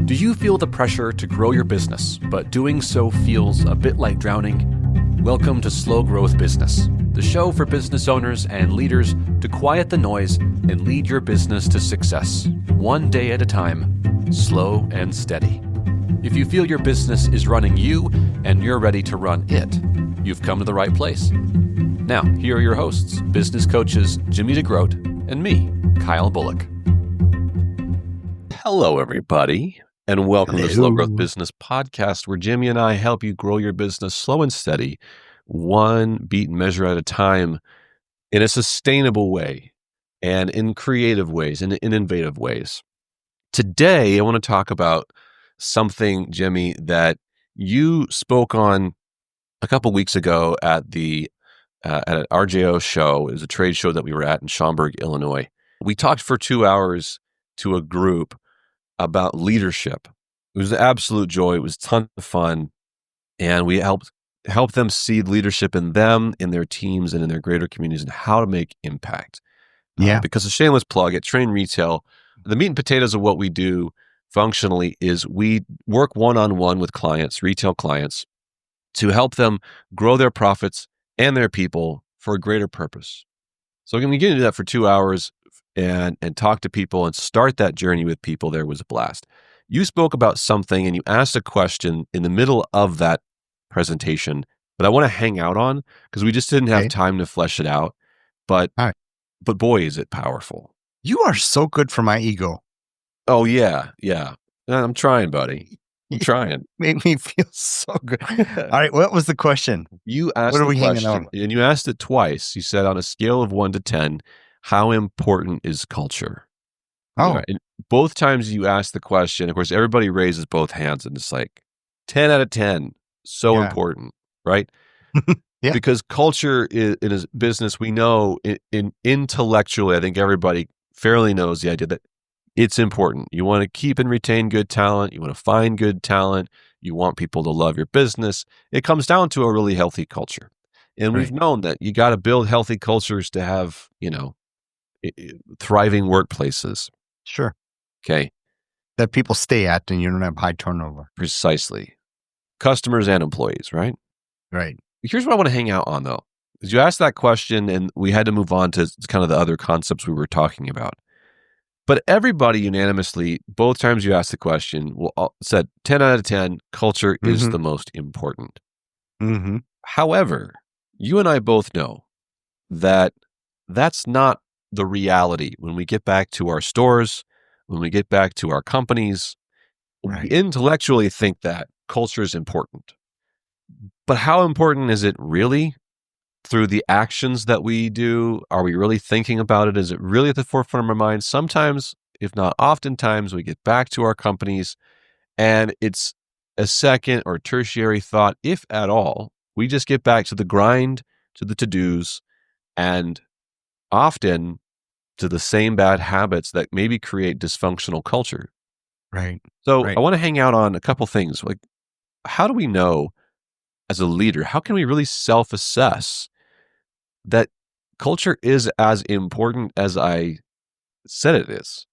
Do you feel the pressure to grow your business, but doing so feels a bit like drowning? Welcome to Slow Growth Business, the show for business owners and leaders to quiet the noise and lead your business to success, one day at a time, slow and steady. If you feel your business is running you and you're ready to run it, you've come to the right place. Now, here are your hosts, business coaches Jimmy DeGroot and me, Kyle Bullock. Hello, everybody, and welcome to the Slow Growth Business Podcast, where Jimmy and I help you grow your business slow and steady, one beat and measure at a time, in a sustainable way, and in creative ways, and in innovative ways. Today, I want to talk about something, Jimmy, that you spoke on a couple weeks ago at an RJO show. It was a trade show that we were at in Schaumburg, Illinois. We talked for 2 hours to a group about leadership. It was an absolute joy. It was a ton of fun. And we helped them see leadership in them, in their teams, and in their greater communities, and how to make impact. Because a shameless plug, at Train Retail, the meat and potatoes of what we do functionally is we work one-on-one with clients, retail clients, to help them grow their profits and their people for a greater purpose. So we're going to get into that for 2 hours and talk to people and start that journey with people. There was a blast. You spoke about something and you asked a question in the middle of that presentation that I want to hang out on because we just didn't have time to flesh it out. But boy, is it powerful. You are so good for my ego. Oh, yeah. I'm trying, buddy. I'm trying. Made me feel so good. All right, what was the question? You asked the question, and you asked it twice. You said on a scale of 1 to 10, how important is culture? Oh. Right. And both times you asked the question, of course, everybody raises both hands, and it's like 10 out of 10. So important, right? Yeah. Because culture in a business, we know intellectually, I think everybody fairly knows the idea that it's important. You want to keep and retain good talent. You want to find good talent. You want people to love your business. It comes down to a really healthy culture. And we've known that you got to build healthy cultures to have, thriving workplaces. Sure. Okay. That people stay at and you don't have high turnover. Precisely. Customers and employees, right? Right. Here's what I want to hang out on, though. Is you asked that question and we had to move on to kind of the other concepts we were talking about. But everybody unanimously, both times you asked the question, said 10 out of 10, culture is the most important. Mm-hmm. However, you and I both know that that's not the reality. When we get back to our stores, when we get back to our companies, we intellectually think that culture is important. But how important is it really? Through the actions that we do, are we really thinking about it? Is it really at the forefront of our mind? Sometimes, if not oftentimes, we get back to our companies and it's a second or tertiary thought, if at all. We just get back to the grind, to the to-dos, and often to the same bad habits that maybe create dysfunctional culture. Right. So I want to hang out on a couple things. Like, how do we know as a leader, how can we really self-assess that culture is as important as I said it is?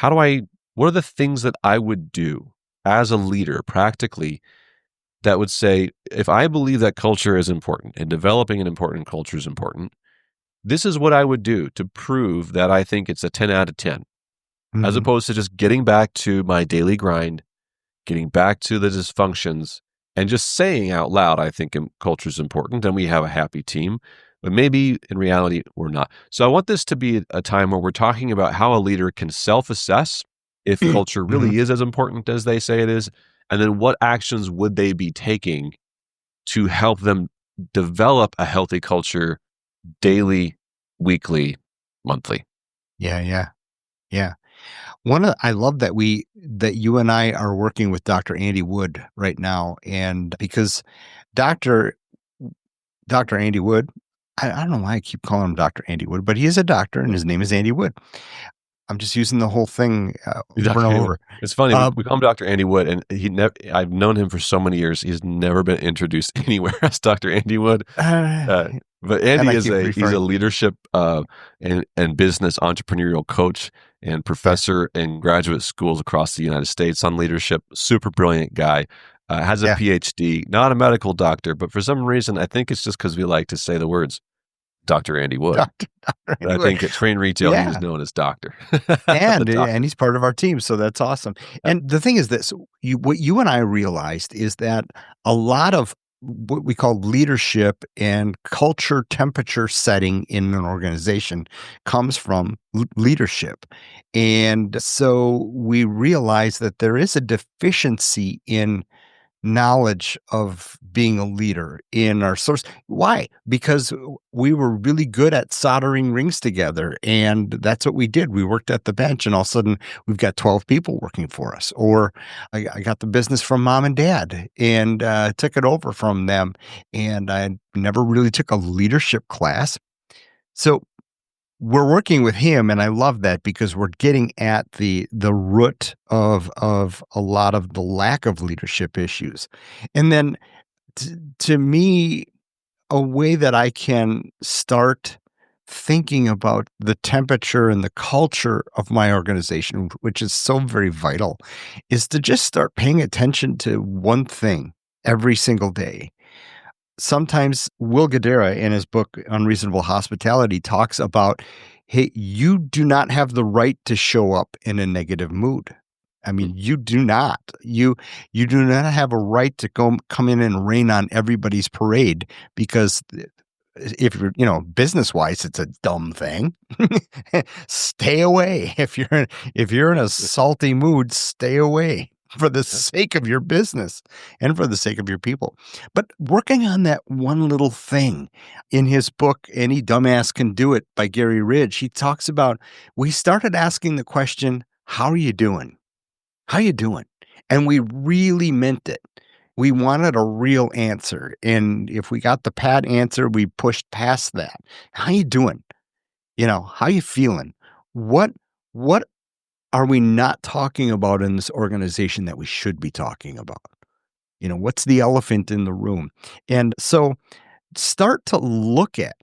What are the things that I would do as a leader practically that would say, if I believe that culture is important and developing an important culture is important, this is what I would do to prove that I think it's a 10 out of 10, as opposed to just getting back to my daily grind, getting back to the dysfunctions, and just saying out loud, I think culture is important and we have a happy team, but maybe in reality, we're not. So I want this to be a time where we're talking about how a leader can self-assess if culture really is as important as they say it is, and then what actions would they be taking to help them develop a healthy culture daily, weekly, monthly. Yeah. I love that you and I are working with Dr. Andy Wood right now, and because Dr. Andy Wood, I don't know why I keep calling him Dr. Andy Wood, but he is a doctor and his name is Andy Wood. I'm just using the whole thing over and over. It's funny. We call him Dr. Andy Wood, and I've known him for so many years. He's never been introduced anywhere as Dr. Andy Wood. But And Andy I is keep he's a referring. leadership and business entrepreneurial coach and Yeah, professor in graduate schools across the United States on leadership. Super brilliant guy. Has a yeah. PhD, not a medical doctor, but for some reason, I think it's just because we like to say the words Dr. Andy Wood. Dr. I Wood. think at Train Retail, he was Yeah. known as Doctor. The And doctor. he's part of our team, so that's awesome. And the thing is this, what you and I realized is that a lot of what we call leadership and culture temperature setting in an organization comes from leadership. And so we realize that there is a deficiency in knowledge of being a leader in our source. Why? Because we were really good at soldering rings together. And that's what we did. We worked at the bench, and all of a sudden we've got 12 people working for us. Or I got the business from mom and dad and took it over from them. And I never really took a leadership class. So we're working with him, and I love that because we're getting at the root of a lot of the lack of leadership issues. And then to me, a way that I can start thinking about the temperature and the culture of my organization, which is so very vital, is to just start paying attention to one thing every single day. Sometimes Will Guidara, in his book Unreasonable Hospitality, talks about, hey, you do not have the right to show up in a negative mood. I mean, you do not. You do not have a right to come in and rain on everybody's parade, because if you're, business wise, it's a dumb thing. Stay away. If you're in a salty mood, stay away for the Yeah. sake of your business and for the sake of your people. But working on that one little thing, in his book, Any Dumbass Can Do It by Gary Ridge, he talks about, we started asking the question, how are you doing? How you doing? And we really meant it. We wanted a real answer. And if we got the pat answer, we pushed past that. How you doing? How you feeling? What what are we not talking about in this organization that we should be talking about? What's the elephant in the room? And so start to look at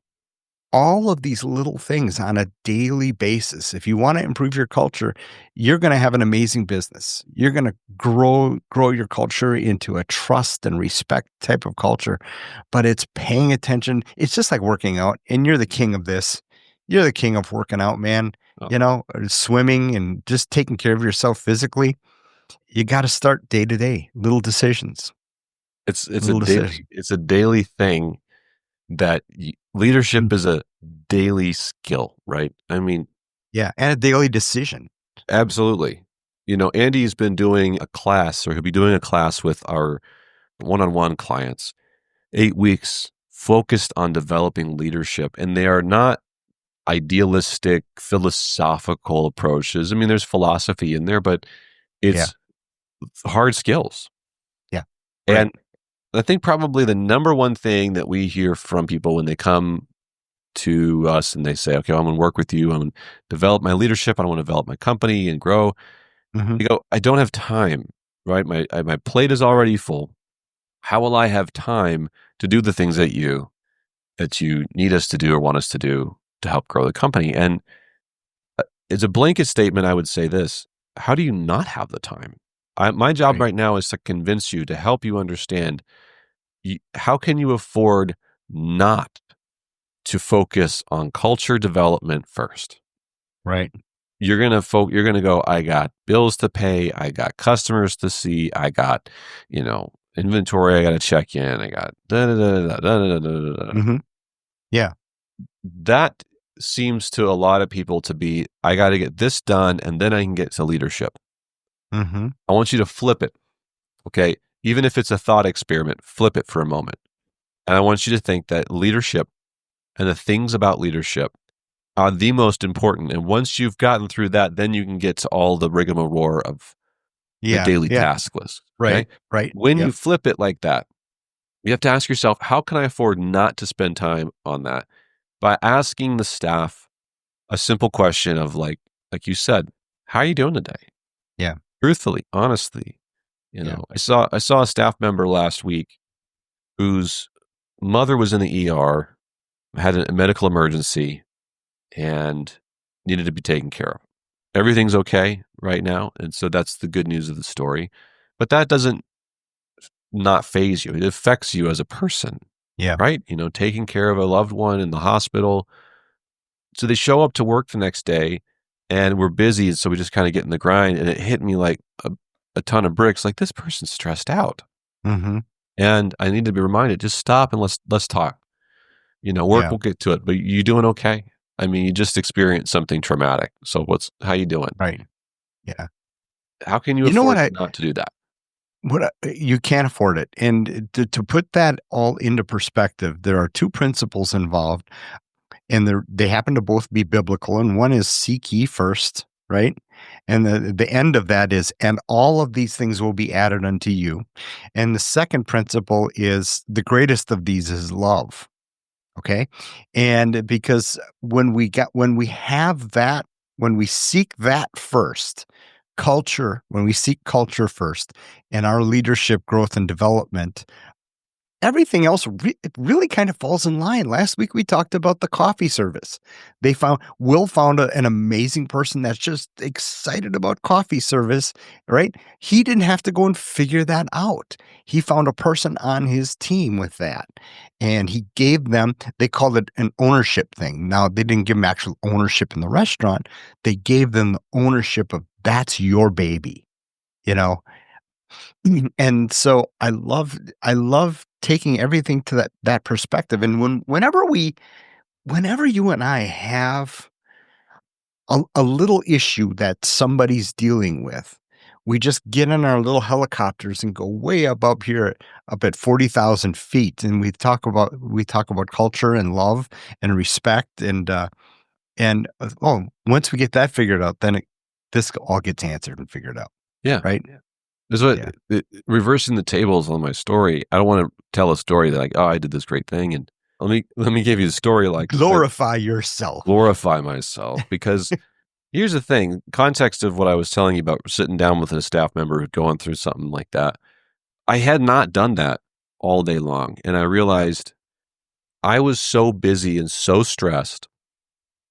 all of these little things on a daily basis. If you want to improve your culture, you're going to have an amazing business. You're going to grow your culture into a trust and respect type of culture, but it's paying attention. It's just like working out, and you're the king of this. You're the king of working out, man. Oh, Swimming and just taking care of yourself physically. You got to start day to day, little decisions, it's a little decisions. daily thing that leadership Mm, is a daily skill, right? I mean, yeah. And a daily decision. absolutely. Andy's been doing a class, or he'll be doing a class with our one-on-one clients, 8 weeks focused on developing leadership. And they are not idealistic, philosophical approaches. I mean, there's philosophy in there, but Yeah. it's hard skills. Yeah. Right. And I think probably the number one thing that we hear from people when they come to us and they say, okay, I'm going to work with you. I'm going to develop my leadership. I want to develop my company and grow. Hmm. They go, I don't have time, right? My plate is already full. How will I have time to do the things that you need us to do or want us to do to help grow the company? And it's a blanket statement. I would say this: how do you not have the time? My job Right. right now is to convince you, to help you understand, how can you afford not to focus on culture development first. Right. You're gonna go, I got bills to pay, I got customers to see, I got, inventory I gotta check in, I got da da da da da da da da. Hmm. Yeah. That seems to a lot of people to be, I gotta get this done and then I can get to leadership. Hmm. I want you to flip it. Okay. Even if it's a thought experiment, flip it for a moment. And I want you to think that leadership and the things about leadership are the most important. And once you've gotten through that, then you can get to all the rigmarole of the Yeah. daily Yeah. task list. Okay. Right. Right. When you Yep. flip it like that, you have to ask yourself, how can I afford not to spend time on that? By asking the staff a simple question of, like you said, how are you doing today? Yeah. Truthfully, honestly. Yeah. I saw a staff member last week whose mother was in the ER. had a medical emergency and needed to be taken care of. Everything's okay right now, and so that's the good news of the story. But that doesn't not phase you. It affects you as a person, Yeah. right? Taking care of a loved one in the hospital. So they show up to work the next day, and we're busy, so we just kind of get in the grind, and it hit me like a ton of bricks. Like, this person's stressed out, Mm-hmm. and I need to be reminded, just stop and let's talk. Work, Yeah. we'll get to it, but you doing okay? I mean, you just experienced something traumatic. So how you doing? Right. Yeah. How can you You know what afford I not to do that? you can't afford it. And to put that all into perspective, there are two principles involved, and they happen to both be biblical. And one is seek ye first, right? And the end of that is, and all of these things will be added unto you. And the second principle is, the greatest of these is love. Okay. And because when we have that, when we seek that first, when we seek culture first and our leadership growth and development, everything else it really kind of falls in line. Last week we talked about the coffee service. Will found an amazing person that's just excited about coffee service, right? He didn't have to go and figure that out. He found a person on his team with that, and he gave them. They called it an ownership thing. Now, they didn't give them actual ownership in the restaurant. They gave them the ownership of, that's your baby, you know. And so I love taking everything to that perspective. And whenever you and I have a little issue that somebody's dealing with, we just get in our little helicopters and go way up here, up at 40,000 feet, and we talk about culture and love and respect, once we get that figured out, then this all gets answered and figured out, Yeah. right? That's what Yeah. reversing the tables on my story. I don't want to tell a story that, like, oh, I did this great thing, and let me give you the story, like, I Glorify yourself. glorify myself, because here's the thing, context of what I was telling you about sitting down with a staff member going through something like that. I had not done that all day long, and I realized I was so busy and so stressed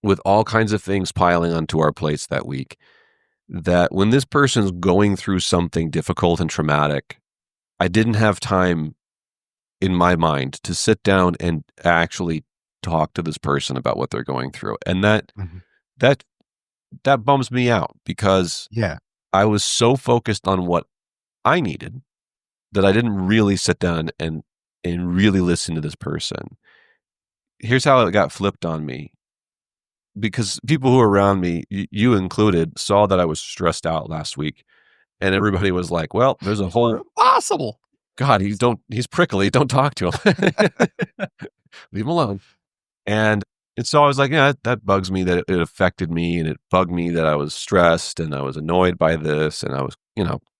with all kinds of things piling onto our plates that week, that when this person's going through something difficult and traumatic, I didn't have time in my mind to sit down and actually talk to this person about what they're going through. And Mhm. that that bums me out, because Yeah. I was so focused on what I needed that I didn't really sit down and really listen to this person. Here's how it got flipped on me, because people who were around me, you included, saw that I was stressed out last week, and everybody was like, "Well, there's a whole Impossible. God, he's prickly, don't talk to him. Leave him alone." And so I was like, yeah, that bugs me that it affected me, and it bugged me that I was stressed and I was annoyed by this, and I was,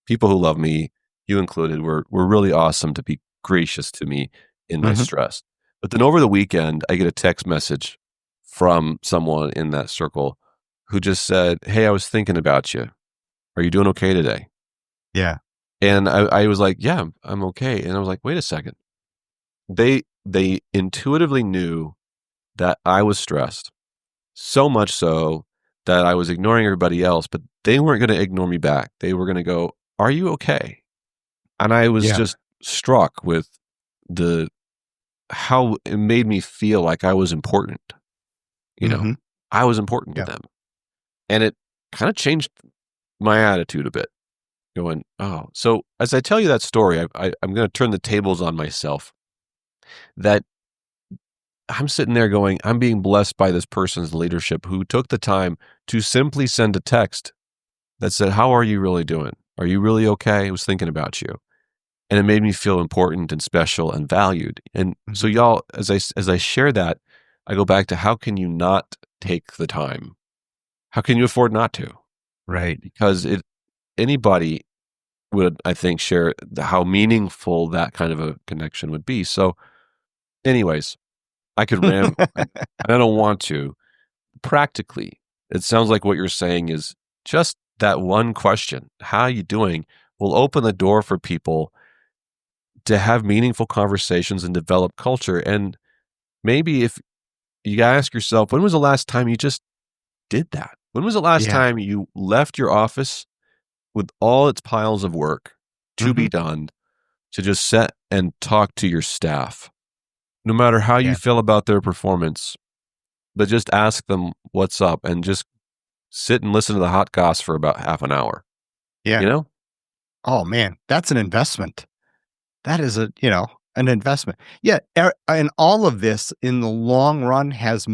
people who love me, you included, were really awesome to be gracious to me in my Mhm. stress. But then over the weekend, I get a text message from someone in that circle who just said, "Hey, I was thinking about you. Are you doing okay today?" Yeah. And I was like, "Yeah, I'm okay." And I was like, "Wait a second." They intuitively knew that I was stressed, so much so that I was ignoring everybody else, but they weren't gonna ignore me back. They were gonna go, "Are you okay?" And I was Yeah. just struck with the how it made me feel like I was important, you know? Mhm. I was important to Yeah. them. And it kinda changed my attitude a bit, going, "Oh." So, as I tell you that story, I'm gonna turn the tables on myself, that I'm sitting there going, I'm being blessed by this person's leadership who took the time to simply send a text that said, "How are you really doing? Are you really okay? I was thinking about you." And it made me feel important and special and valued. And so, Mhm. y'all, as I share that, I go back to, how can you not take the time? How can you afford not to? Right. Because anybody would, I think, share how meaningful that kind of a connection would be. So, anyways, I could ram, and I don't want to. Practically, it sounds like what you're saying is just that one question, "How you doing?" will open the door for people to have meaningful conversations and develop culture. And maybe if you got to ask yourself, when was the last time you just did that? When was the last Yeah. time you left your office with all its piles of work to be Mhm. done to just sit and talk to your staff, no matter how you Yeah. feel about their performance, but just ask them what's up and just sit and listen to the hot goss for about half an hour, Yeah. you know? Oh, man, that's an investment. That is an investment. Yeah, and all of this in the long run has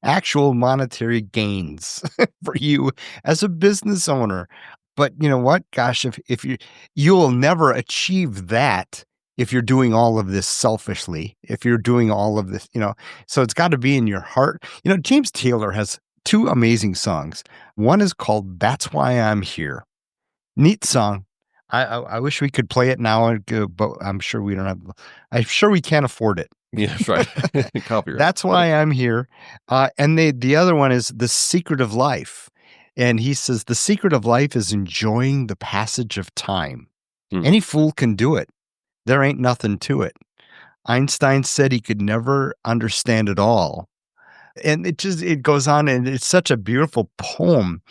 actual monetary gains for you as a business owner. But you know what? Gosh, if you'll never achieve that if you're doing all of this selfishly, if you're doing all of this, so it's got to be in your heart. James Taylor has two amazing songs. One is called That's Why I'm Here. Neat song. I wish we could play it now, but I'm sure we don't have. I'm sure we can't afford it. Yeah, that's right. Copyright. That's why I'm here. And the other one is The Secret of Life. And he says, the secret of life is enjoying the passage of time. Hmm. Any fool can do it. There ain't nothing to it. Einstein said he could never understand it all. And it goes on, and it's such a beautiful poem.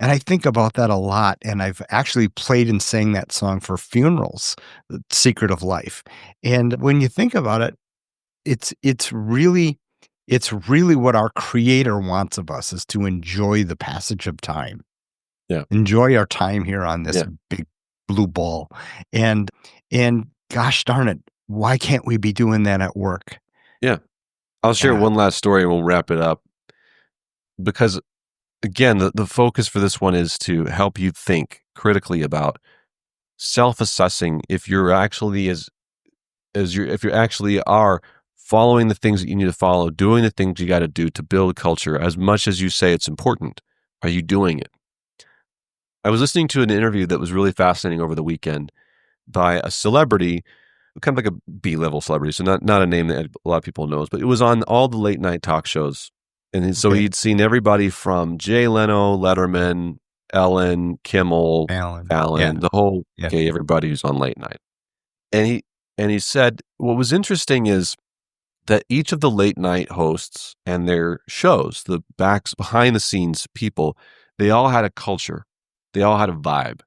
And I think about that a lot, and I've actually played and sang that song for funerals, The Secret of Life. And when you think about it, it's really what our creator wants of us, is to enjoy the passage of time. Yeah. Enjoy our time here on this Yeah. big blue ball. And gosh darn it, why can't we be doing that at work? Yeah. I'll share Yeah. one last story and we'll wrap it up. Because again, the focus for this one is to help you think critically about self-assessing if you're actually if you actually are following the things that you need to follow, doing the things you got to do to build culture as much as you say it's important. Are you doing it? I was listening to an interview that was really fascinating over the weekend by a celebrity, kind of like a B-level celebrity, so not a name that a lot of people knows, but it was on all the late night talk shows. And so Okay. he'd seen everybody from Jay Leno, Letterman, Ellen, Kimmel, Alan. Yeah. Fallon, the whole, Yeah. okay, everybody who's on late night. And he said what was interesting is that each of the late night hosts and their shows, the backs behind the scenes people, they all had a culture. They all had a vibe.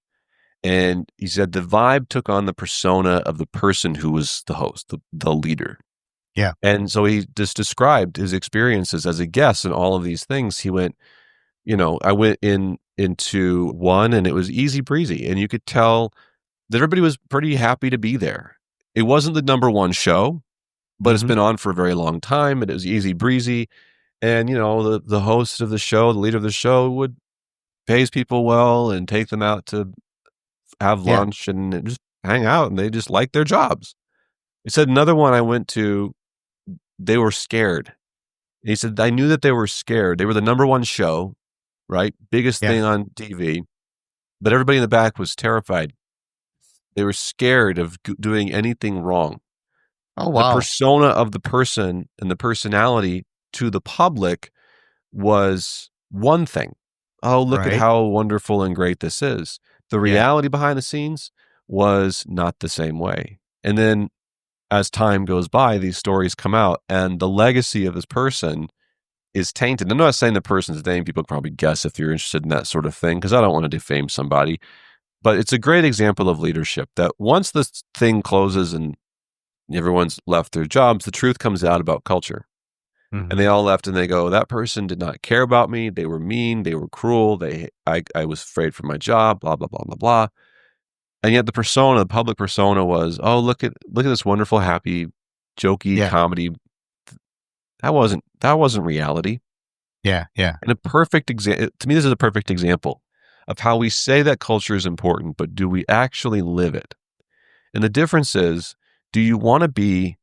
And he said the vibe took on the persona of the person who was the host, the leader. Yeah. And so he just described his experiences as a guest and all of these things. He went, I went into one and it was easy breezy. And you could tell that everybody was pretty happy to be there. It wasn't the number one show, but it's Mhm. been on for a very long time. And it was easy breezy. And, the host of the show, the leader of the show would pays people well and take them out to have Yeah. lunch and just hang out. And they just like their jobs. He said another one I went to, they were scared. He said, I knew that they were scared. They were the number one show, right? Biggest Yeah. thing on TV. But everybody in the back was terrified. They were scared of doing anything wrong. Oh, The wow. persona of the person and the personality to the public was one thing. Oh, look at Right. how wonderful and great this is. The Yeah. reality behind the scenes was not the same way. And then as time goes by, these stories come out, and the legacy of this person is tainted. I'm not saying the person's name. People can probably guess if you're interested in that sort of thing, because I don't want to defame somebody. But it's a great example of leadership that once this thing closes and everyone's left their jobs, the truth comes out about culture. And they Mhm. all left and they go, that person did not care about me. They were mean. They were cruel. I was afraid for my job, blah, blah, blah, blah, blah. And yet the public persona was, oh, look at this wonderful, happy, jokey Yeah. comedy. That wasn't reality. Yeah. Yeah. And a perfect example, to me, this is a perfect example of how we say that culture is important, but do we actually live it? And the difference is, do you want to be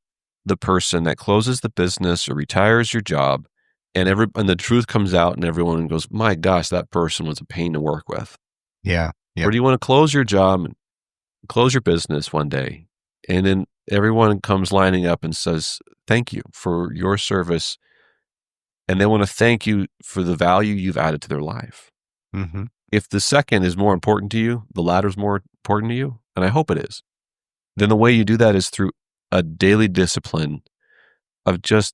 the person that closes the business or retires your job and the truth comes out and everyone goes, my gosh, that person was a pain to work with? Yeah. Or Yep. do you want to close your job and close your business one day and then everyone comes lining up and says, thank you for your service, and they want to thank you for the value you've added to their life? Mhm. If the second is more important to you, the latter is more important to you, and I hope it is, then the way you do that is through a daily discipline of just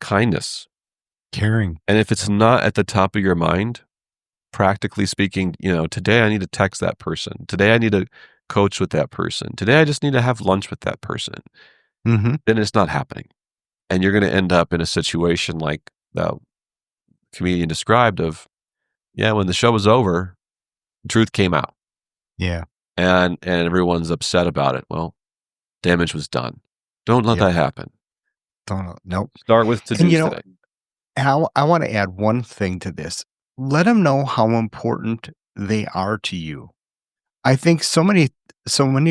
kindness. Caring. And if it's not at the top of your mind, practically speaking, today I need to text that person. Today I need to coach with that person. Today I just need to have lunch with that person. Mm-hmm. Then it's not happening. And you're going to end up in a situation like the comedian described of, when the show was over, truth came out. Yeah. And everyone's upset about it. Well, damage was done. Don't let that happen. Nope. Start with to-dos today. I want to add one thing to this. Let them know how important they are to you. I think so many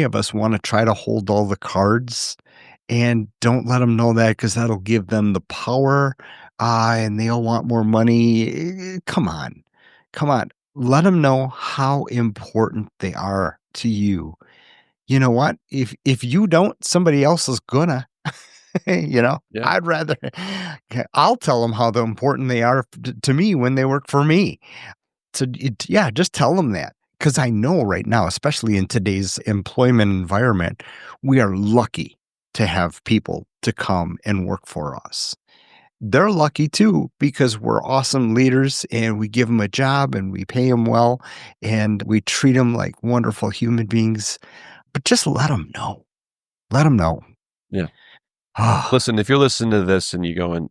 of us want to try to hold all the cards, and don't let them know that, because that'll give them the power, and they'll want more money. Come on. Let them know how important they are to you. You know what? If you don't, somebody else is gonna. Yeah. I'd rather. I'll tell them how important they are to me when they work for me. So just tell them that, because I know right now, especially in today's employment environment, we are lucky to have people to come and work for us. They're lucky too, because we're awesome leaders and we give them a job and we pay them well and we treat them like wonderful human beings. But just let them know. Let them know. Yeah. Listen, if you're listening to this and you're going,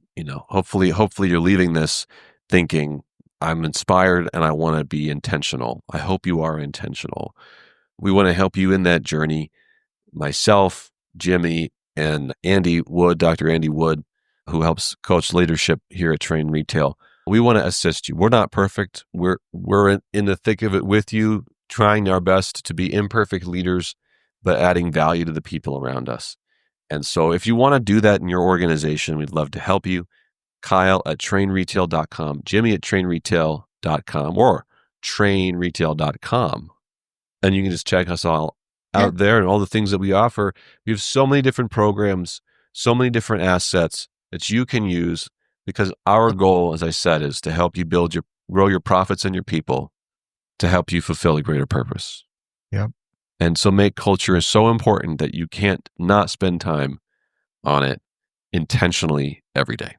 hopefully you're leaving this thinking, I'm inspired and I want to be intentional. I hope you are intentional. We want to help you in that journey. Myself, Jimmy, and Andy Wood, Dr. Andy Wood, who helps coach leadership here at Train Retail. We want to assist you. We're not perfect. We're in the thick of it with you, trying our best to be imperfect leaders, but adding value to the people around us. And so if you want to do that in your organization, we'd love to help you. Kyle at trainretail.com, Jimmy at trainretail.com, or trainretail.com. And you can just check us all out there and all the things that we offer. We have so many different programs, so many different assets that you can use, because our goal, as I said, is to help you grow your profits and your people, to help you fulfill a greater purpose. Yep. And so make culture is so important that you can't not spend time on it intentionally every day.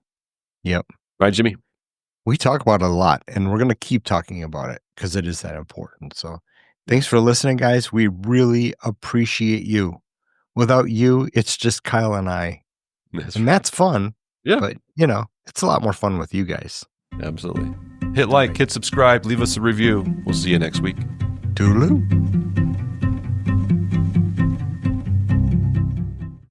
Yep. Right, Jimmy? We talk about it a lot, and we're going to keep talking about it because it is that important. So thanks for listening, guys. We really appreciate you. Without you, it's just Kyle and I. That's fun. Yeah. But, it's a lot more fun with you guys. Absolutely. Hit like, hit subscribe, leave us a review. We'll see you next week. Toodaloo.